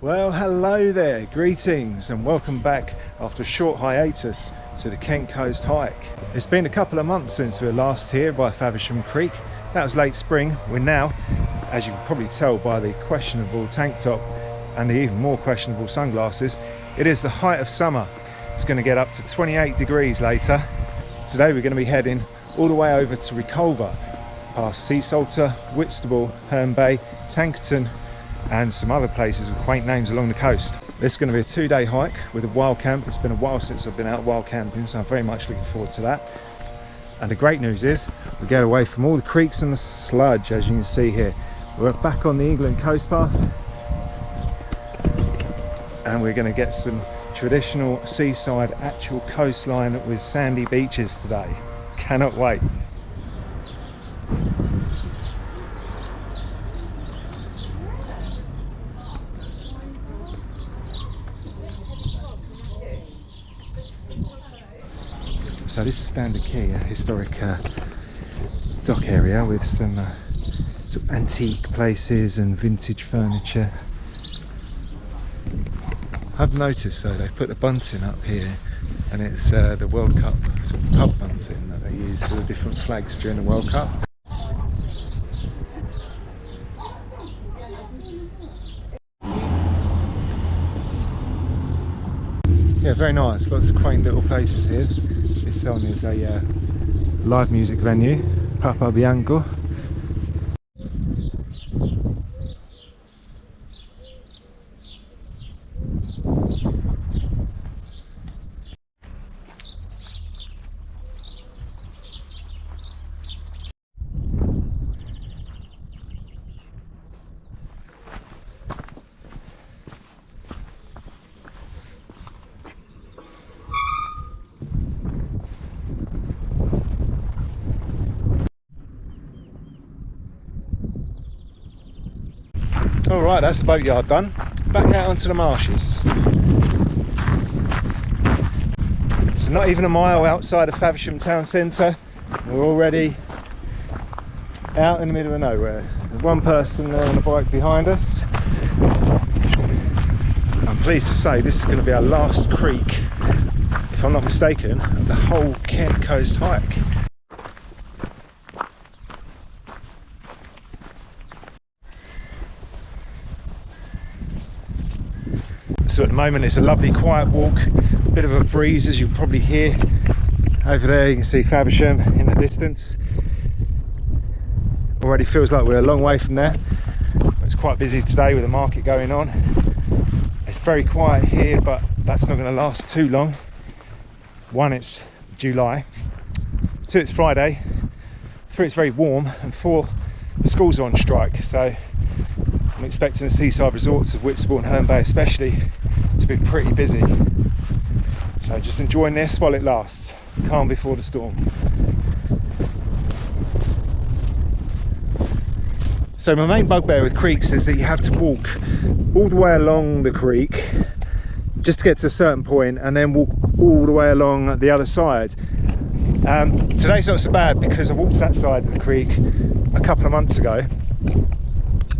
Well, hello there, greetings and welcome back after a short hiatus to the Kent Coast hike. It's been a couple of months since we were last here by Faversham Creek. That was late spring. We're now, as you can probably tell by the questionable tank top and the even more questionable sunglasses, it is the height of summer. It's going to get up to 28 degrees later. Today we're going to be heading all the way over to Reculver, past Sea Salter, Whitstable, Herne Bay, Tankerton and some other places with quaint names along the coast. This is going to be a 2-day hike with a wild camp. It's been a while since I've been out wild camping, so I'm very much looking forward to that. And the great news is we get away from all the creeks and the sludge, as you can see here. We're back on the England coast path and we're going to get some traditional seaside actual coastline with sandy beaches today. Cannot wait. So this is Standard Quay, a historic dock area with some sort of antique places and vintage furniture. I've noticed though they've put the bunting up here, and it's the World Cup sort of pub bunting that they use for the different flags during the World Cup. Yeah, very nice, lots of quaint little places here. This one is a live music venue, Papa Bianco. Alright, that's the boatyard done. Back out onto the marshes. So not even a mile outside of Faversham town centre, we're already out in the middle of nowhere. There's one person there on the bike behind us. I'm pleased to say this is going to be our last creek, if I'm not mistaken, of the whole Kent Coast hike. So at the moment it's a lovely quiet walk, a bit of a breeze as you probably hear. Over there you can see Faversham in the distance. Already feels like we're a long way from there. It's quite busy today with the market going on. It's very quiet here, but that's not going to last too long. 1, it's July. 2, it's Friday. 3, it's very warm. And 4, the schools are on strike. So I'm expecting the seaside resorts of Whitstable and Herne Bay especially to be pretty busy. So just enjoying this while it lasts. Calm before the storm. So my main bugbear with creeks is that you have to walk all the way along the creek just to get to a certain point and then walk all the way along the other side. Today's not so bad because I walked that side of the creek a couple of months ago.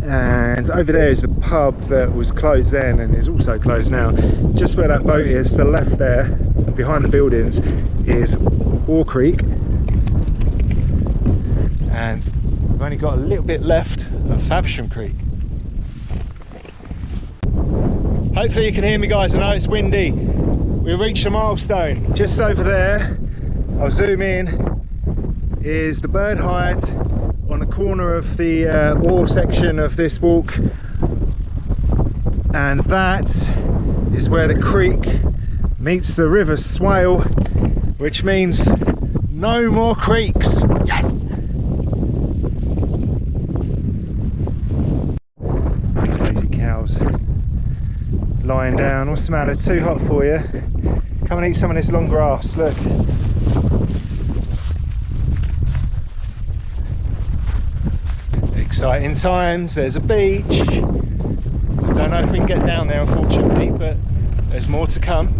And over there is the pub that was closed then and is also closed now. Just where that boat is, to the left there, behind the buildings, is Orr Creek. And we've only got a little bit left of Faversham Creek. Hopefully you can hear me, guys. I know it's windy. We reached a milestone. Just over there, I'll zoom in, is the bird hide on the corner of the Orr section of this walk, and that is where the creek meets the river Swale, which means no more creeks. Yes! These lazy cows lying down. What's the matter? Too hot for you? Come and eat some of this long grass. Look. Exciting times. There's a beach. I don't know if we can get down there unfortunately, but there's more to come.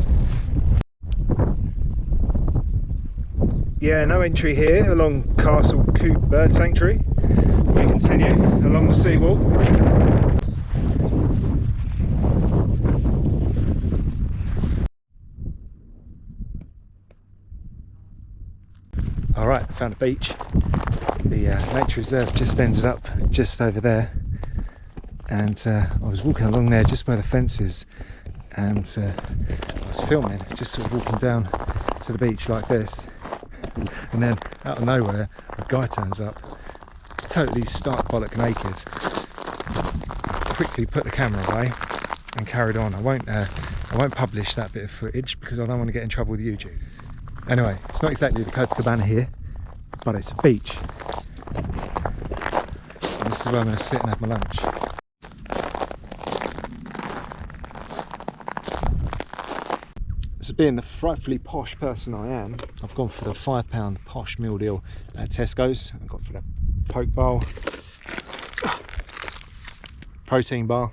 Yeah, no entry here along Castle Coop Bird Sanctuary. We continue. seawall. Alright, found a beach. The nature reserve just ended up just over there, and I was walking along there just where the fence is, and I was filming, just sort of walking down to the beach like this, and then out of nowhere a guy turns up, totally stark bollock naked. Quickly put the camera away and carried on. I won't publish that bit of footage because I don't want to get in trouble with YouTube. Anyway, it's not exactly the Copacabana here, but it's a beach. And this is where I'm going to sit and have my lunch. So being the frightfully posh person I am, I've gone for the £5 posh meal deal at Tesco's. I've got for the Coke bar, protein bar,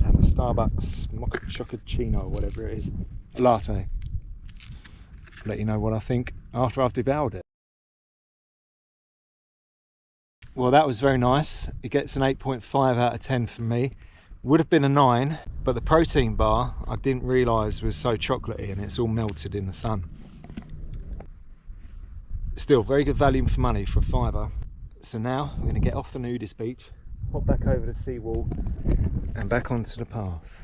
and the Starbucks mochaccino or whatever it is, latte. Let you know what I think after I've devoured it. Well, that was very nice. It gets an 8.5 out of 10 from me. Would have been a 9, but the protein bar I didn't realise was so chocolatey and it's all melted in the sun. Still, very good value for money for a £5. So now I'm going to get off the nudist beach, hop back over the seawall and back onto the path.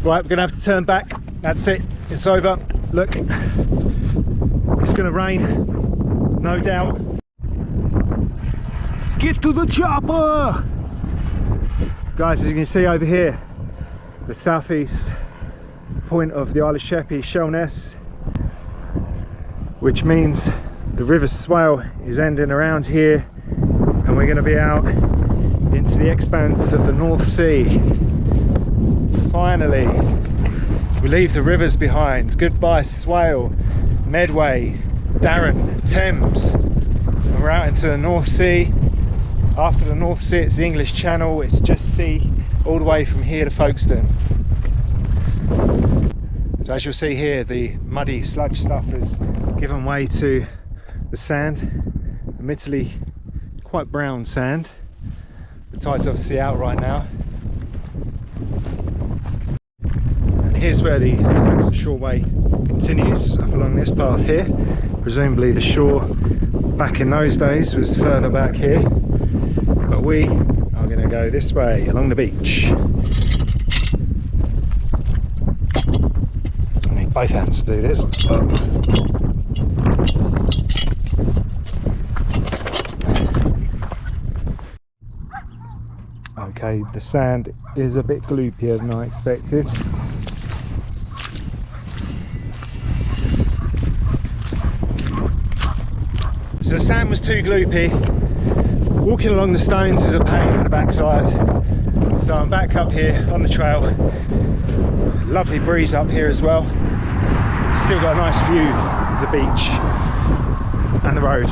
Right, we're going to have to turn back. That's it. It's over. Look, it's going to rain, no doubt. Get to the chopper! Guys, as you can see over here, the southeast point of the Isle of Sheppey, Shellness, which means the River Swale is ending around here, and we're going to be out into the expanse of the North Sea. Finally, we leave the rivers behind. Goodbye Swale, Medway, Darren, Thames, and we're out into the North Sea. After the North Sea, it's the English Channel. It's just sea all the way from here to Folkestone. So as you'll see here, the muddy sludge stuff has given way to the sand, admittedly quite brown sand. The tide's obviously out right now. Here's where the Saxon Shoreway continues, up along this path here. Presumably the shore back in those days was further back here, but we are going to go this way along the beach. I need both hands to do this. Okay, the sand is a bit gloopier than I expected. So the sand was too gloopy. Walking along the stones is a pain in the backside. So I'm back up here on the trail. Lovely breeze up here as well. Still got a nice view of the beach and the road.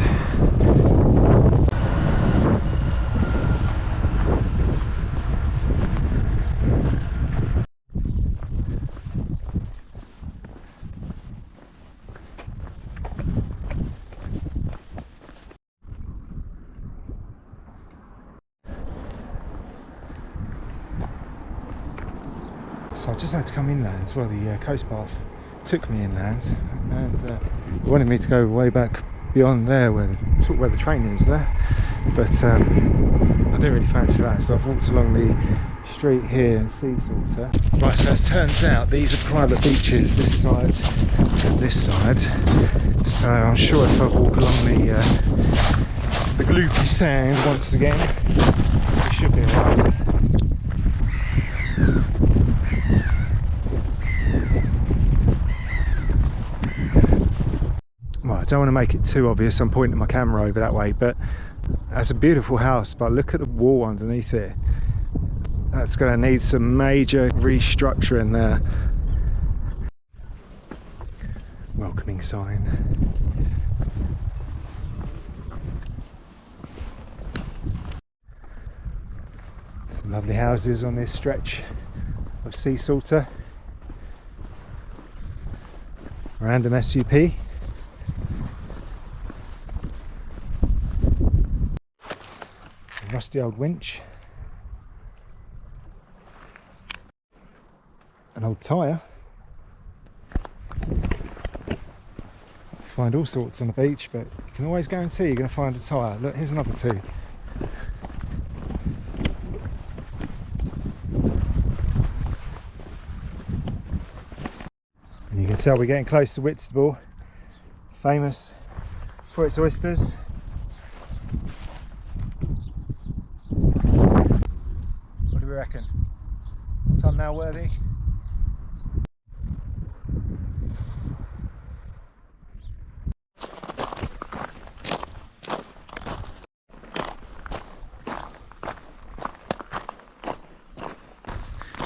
So I just had to come inland. Well, the coast path took me inland, and wanted me to go way back beyond there, where the train is there. But I didn't really fancy that, so I've walked along the street here in Seasalter. Right, so as it turns out, these are private beaches, this side and this side. So I'm sure if I walk along the gloopy sand once again, we should be alright. I don't want to make it too obvious, I'm pointing my camera over that way, but that's a beautiful house, but look at the wall underneath it. That's going to need some major restructuring there. Welcoming sign. Lovely houses on this stretch of sea salter. Random SUP. A rusty old winch. An old tyre. Find all sorts on the beach, but you can always guarantee you're going to find a tyre. Look, here's another two. And you can tell we're getting close to Whitstable, famous for its oysters. What do we reckon? Thumbnail worthy?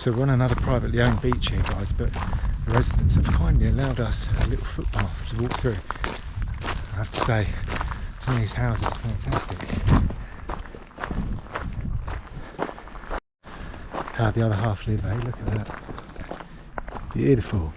So we're on another privately owned beach here, guys, but the residents have kindly allowed us a little footpath to walk through. I have to say, some of these houses are fantastic. How the other half live, eh? Look at that. Beautiful.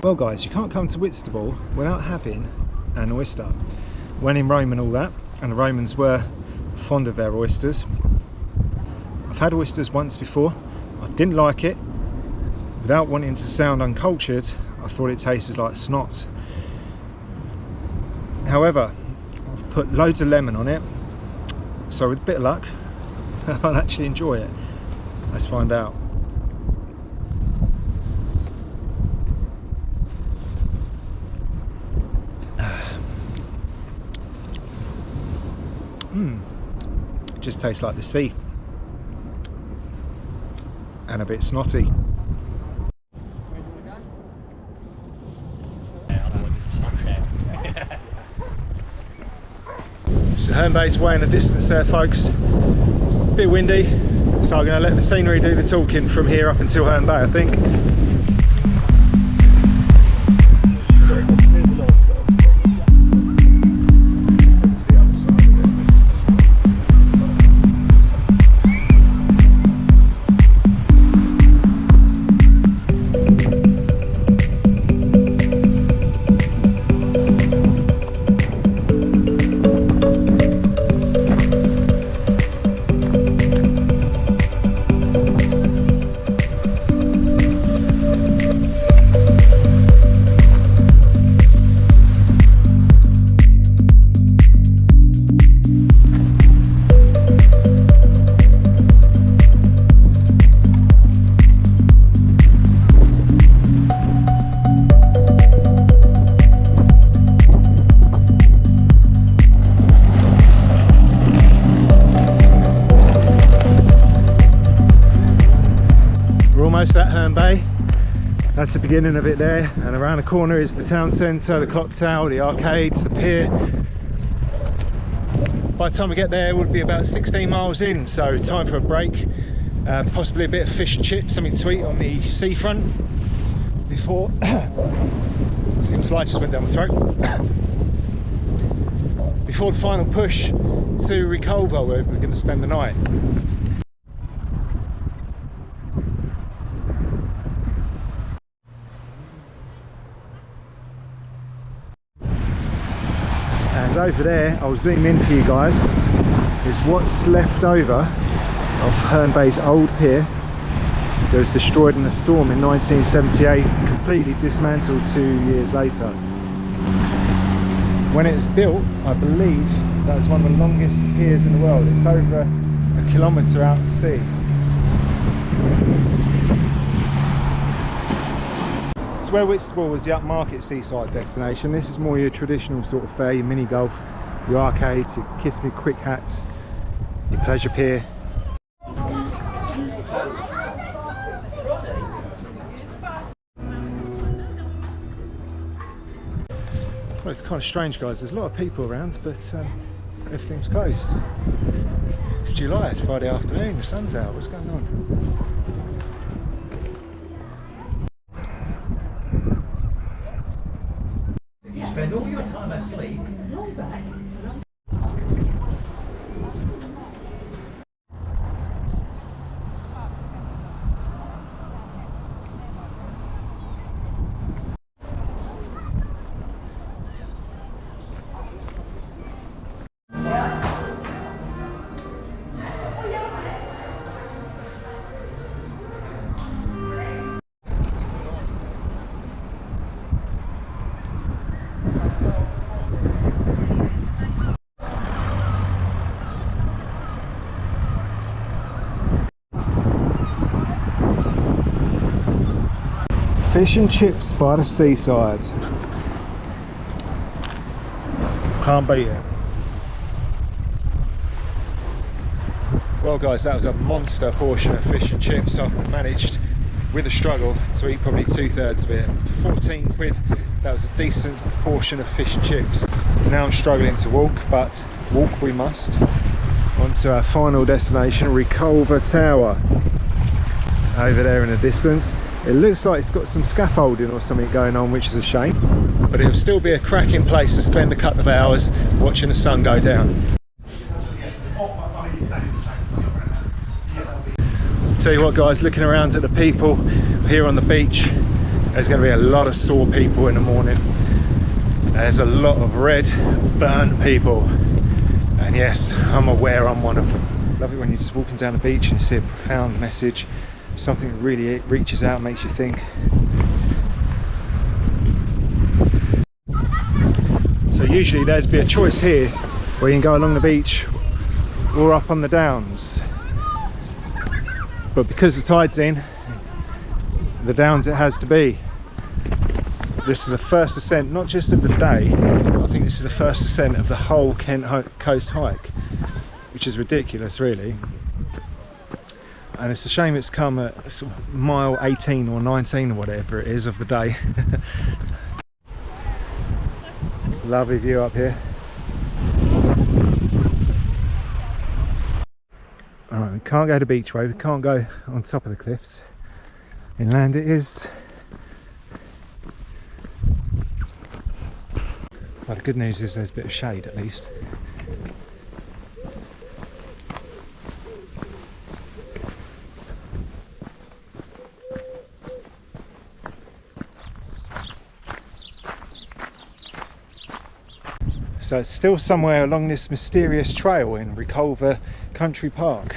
Well guys, you can't come to Whitstable without having an oyster. When in Rome and all that, and the Romans were fond of their oysters. I've had oysters once before, I didn't like it. Without wanting to sound uncultured, I thought it tasted like snot. However, I've put loads of lemon on it, so with a bit of luck, I'll actually enjoy it. Let's find out. It just tastes like the sea and a bit snotty. So Herne Bay's way in the distance there, folks. It's a bit windy, so I'm going to let the scenery do the talking from here up until Herne Bay, I think. Almost at Herne Bay. That's the beginning of it there, and around the corner is the town centre, the clock tower, the arcades, the pier. By the time we get there, we'll be about 16 miles in, so time for a break. Possibly a bit of fish and chips, something to eat on the seafront before I think the fly just went down my throat. Before the final push to Reculver, where we're going to spend the night. And over there, I'll zoom in for you guys, is what's left over of Herne Bay's old pier. It was destroyed in a storm in 1978, completely dismantled 2 years later. When it was built, I believe that was one of the longest piers in the world. It's over a kilometre out to sea. It's where Whitstable was the upmarket seaside destination. This is more your traditional sort of fare, your mini golf, your arcades, your kiss me quick hats, your pleasure pier. Well, it's kind of strange, guys. There's a lot of people around, but everything's closed. It's July, it's Friday afternoon, the sun's out. What's going on? You spend all your time asleep. Fish and chips by the seaside. Can't beat it. Well guys, that was a monster portion of fish and chips. I managed, with a struggle, to eat probably 2/3 of it. For 14 quid, that was a decent portion of fish and chips. Now I'm struggling to walk, but walk we must. On to our final destination, Reculver Tower. Over there in the distance. It looks like it's got some scaffolding or something going on, which is a shame. But it'll still be a cracking place to spend a couple of hours watching the sun go down. Tell you what guys, looking around at the people here on the beach, there's going to be a lot of sore people in the morning. There's a lot of red, burnt people. And yes, I'm aware I'm one of them. Love it when you're just walking down the beach and you see a profound message. Something that really reaches out, makes you think. So usually there'd be a choice here where you can go along the beach or up on the downs. But because the tide's in, the downs it has to be. This is the first ascent, not just of the day, I think this is the first ascent of the whole Kent Coast hike, which is ridiculous really. And it's a shame it's come at sort of mile 18 or 19 or whatever it is of the day. Lovely view up here. Alright, we can't go to Beachway, we can't go on top of the cliffs. Inland it is. Well, the good news is there's a bit of shade at least. So it's still somewhere along this mysterious trail in Reculver Country Park.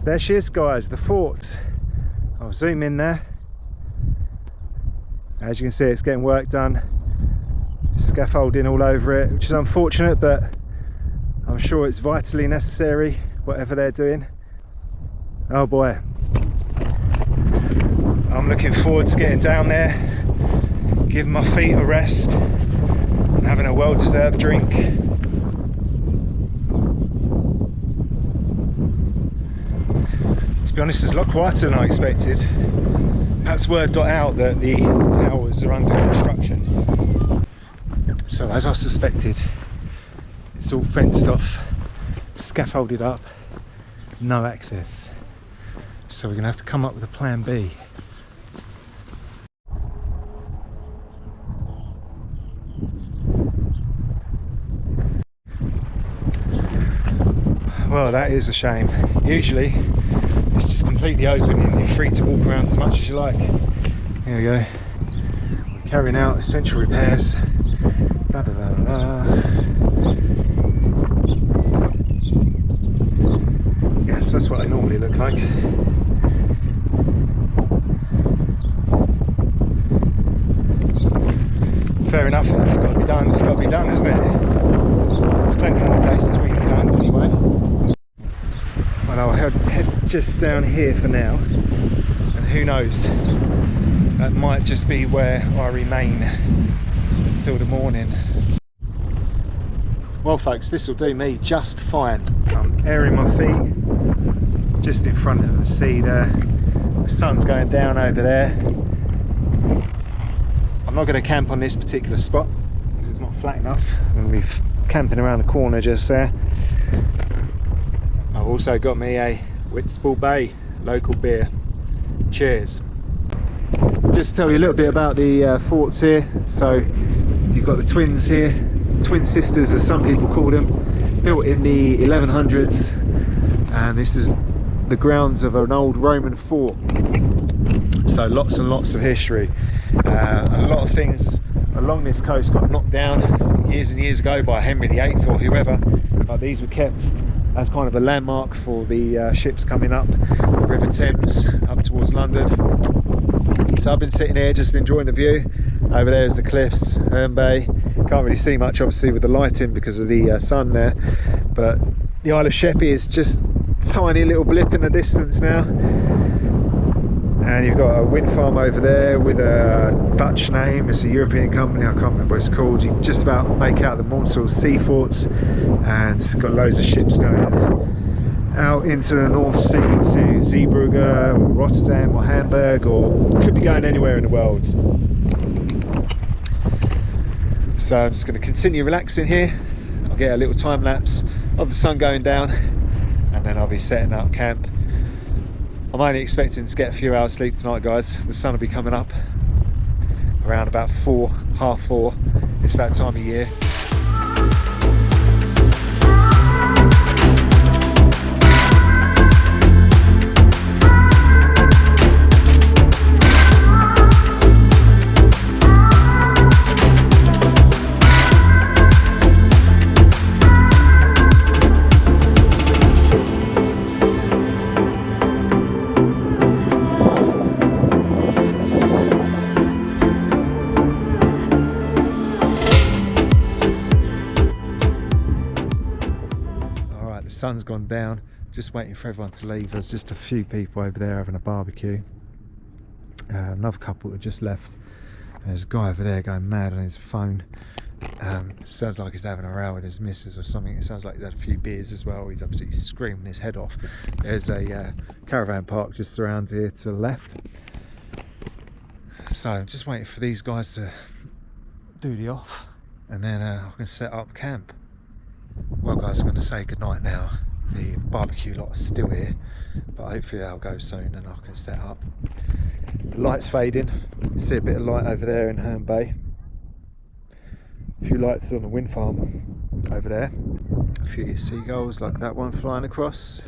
There she is guys, the fort. I'll zoom in there. As you can see, it's getting work done. Scaffolding all over it, which is unfortunate, but I'm sure it's vitally necessary, whatever they're doing. Oh boy. I'm looking forward to getting down there, giving my feet a rest, and having a well-deserved drink. To be honest, it's a lot quieter than I expected. Perhaps word got out that the towers are under construction. So as I suspected, it's all fenced off, scaffolded up, no access. So we're going to have to come up with a plan B. Well, that is a shame. Usually it's just completely open and you're free to walk around as much as you like. Here we go. We're carrying out essential repairs. Da, da, da, da. Yes, that's what they normally look like. Fair enough, if it's got to be done, it's got to be done, isn't it? There's plenty more places we can camp anyway. Well, I'll head just down here for now, and who knows, that might just be where I remain until the morning. Well folks, this will do me just fine. I'm airing my feet just in front of the sea there. The sun's going down over there. I'm not going to camp on this particular spot because it's not flat enough. I'm going to be camping around the corner just there. I've also got me a Whitstable Bay local beer. Cheers. Just to tell you a little bit about the forts here. So you've got the twins here, twin sisters as some people call them, built in the 1100s, and this is the grounds of an old Roman fort. So lots and lots of history. A lot of things along this coast got knocked down years and years ago by Henry VIII or whoever, but these were kept as kind of a landmark for the ships coming up the River Thames up towards London. So I've been sitting here just enjoying the view. Over there is the cliffs, Herne Bay. Can't really see much obviously with the lighting because of the sun there, but the Isle of Sheppey is just a tiny little blip in the distance now. And you've got a wind farm over there with a Dutch name. It's a European company, I can't remember what it's called. You can just about make out the Monsell sea forts, and it's got loads of ships going out into the North Sea to Zeebrugge or Rotterdam or Hamburg, or could be going anywhere in the world. So I'm just going to continue relaxing here. I'll get a little time lapse of the sun going down, and then I'll be setting up camp. I'm only expecting to get a few hours sleep tonight, guys. The sun will be coming up around about 4, half 4. It's that time of year. Sun's gone down, just waiting for everyone to leave. There's just a few people over there having a barbecue. Another couple that just left. There's a guy over there going mad on his phone. Sounds like he's having a row with his missus or something. It sounds like he's had a few beers as well. He's absolutely screaming his head off. There's a caravan park just around here to the left. So I'm just waiting for these guys to do the off, and then I can set up camp. Well guys, I'm going to say goodnight now. The barbecue lot are still here, but hopefully they'll go soon and I can set up. The light's fading. You can see a bit of light over there in Herne Bay. A few lights on the wind farm over there. A few seagulls like that one flying across.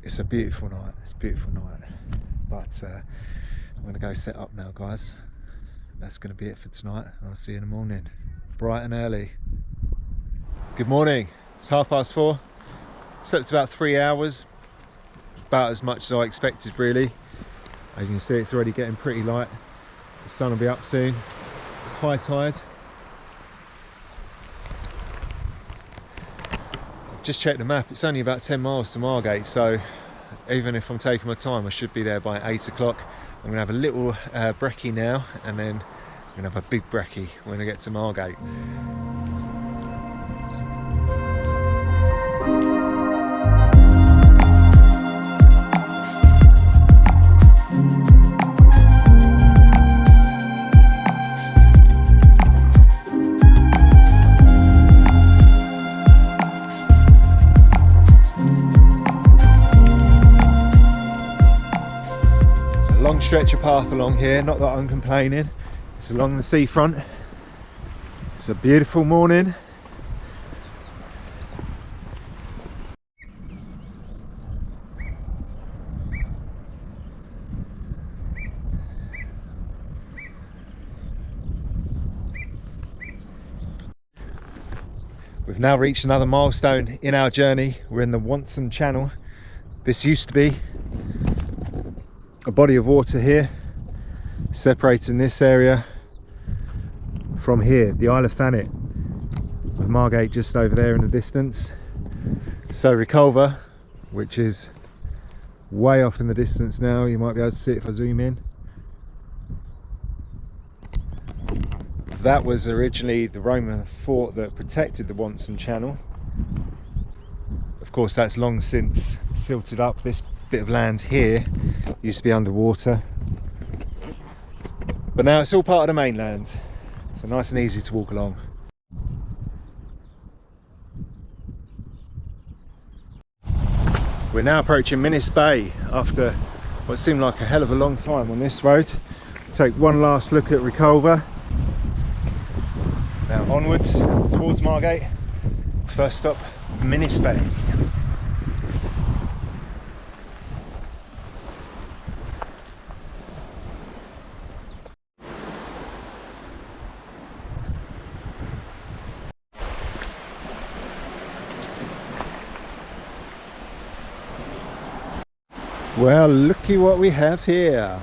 It's a beautiful night. It's a beautiful night. But I'm going to go set up now, guys. That's going to be it for tonight. I'll see you in the morning, bright and early. Good morning. It's 4:30. Slept about 3 hours, about as much as I expected really. As you can see, it's already getting pretty light. The sun will be up soon. It's high tide. I've just checked the map. It's only about 10 miles to Margate, so even if I'm taking my time, I should be there by 8 o'clock. I'm gonna have a little brekkie now, and then I'm gonna have a big brekkie when I get to Margate. Long stretch of path along here, not that I'm complaining. It's along the seafront. It's a beautiful morning. We've now reached another milestone in our journey. We're in the Whitstable Channel. This used to be a body of water here, separating this area from here, the Isle of Thanet, with Margate just over there in the distance. So Reculver, which is way off in the distance now, you might be able to see it if I zoom in. That was originally the Roman fort that protected the Whitstable Channel. Of course, that's long since silted up. This bit of land here used to be underwater, but now it's all part of the mainland, so nice and easy to walk along. We're now approaching Herne Bay after what seemed like a hell of a long time on this road. Take one last look at Reculver. Now onwards towards Margate. First stop, Herne Bay. Well, looky what we have here.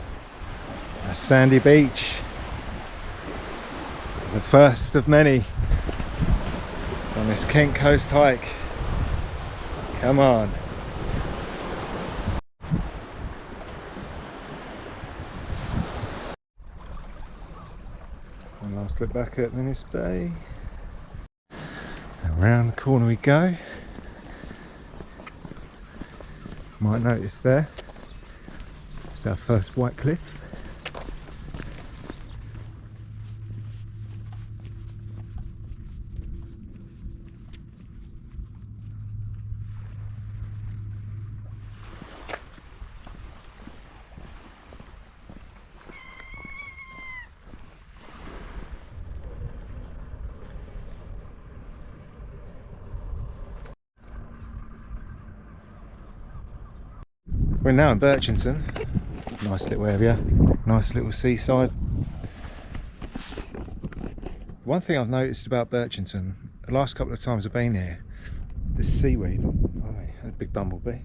A sandy beach. The first of many on this Kent coast hike. Come on. One last look back at Herne Bay. Around the corner we go. Might notice there, it's our first white cliff. We're now in Birchington. Nice little area, nice little seaside. One thing I've noticed about Birchington, the last couple of times I've been here, this seaweed, oh, a big bumblebee,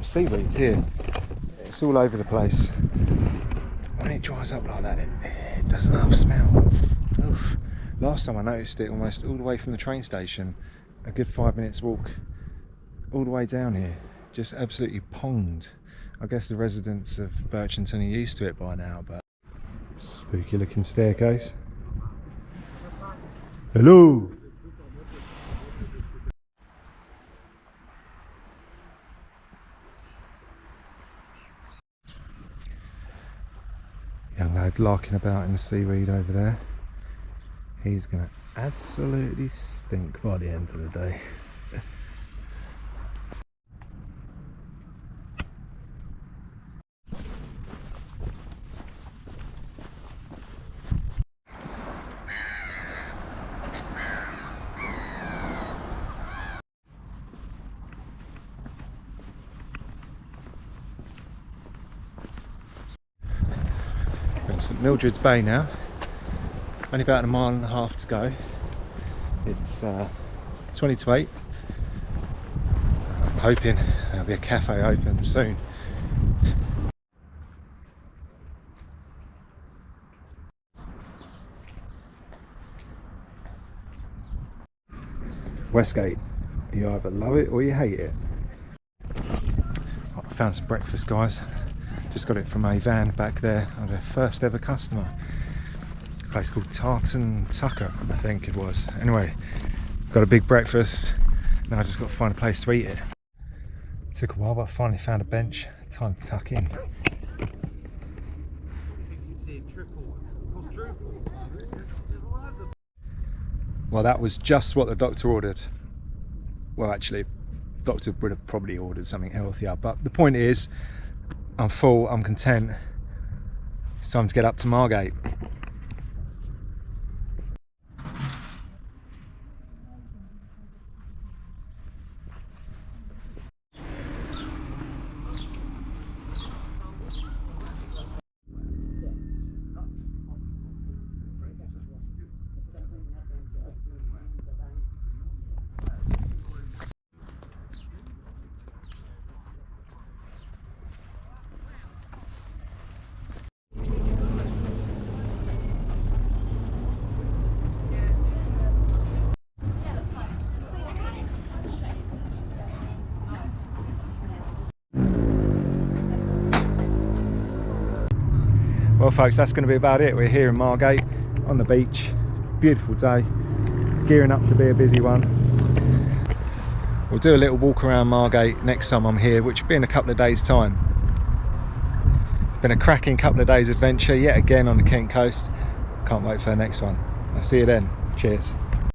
seaweed here, it's all over the place. When it dries up like that, it doesn't have a smell. Oof. Last time I noticed it almost all the way from the train station, a good 5 minutes walk, all the way down here. Just absolutely ponged. I guess the residents of Birchington are used to it by now, but spooky looking staircase. Hello! Young lad larking about in the seaweed over there. He's gonna absolutely stink by the end of the day. St Mildred's Bay now, only about 1.5 miles to go. It's 20 to 8. I'm hoping there'll be a cafe open soon. Westgate, you either love it or you hate it. I found some breakfast, guys. Just got it from a van back there. I'm their first ever customer. A place called Tartan Tucker, I think it was. Anyway, got a big breakfast. Now I just got to find a place to eat it. Took a while, but I finally found a bench. Time to tuck in. Well, that was just what the doctor ordered. Well, actually, the doctor would have probably ordered something healthier, but the point is, I'm full, I'm content. It's time to get up to Margate. Well folks, that's going to be about it. We're here in Margate on the beach. Beautiful day, gearing up to be a busy one. We'll do a little walk around Margate next time I'm here, which will be in a couple of days time. It's been a cracking couple of days adventure yet again on the Kent coast. Can't wait for the next one. I'll see you then. Cheers.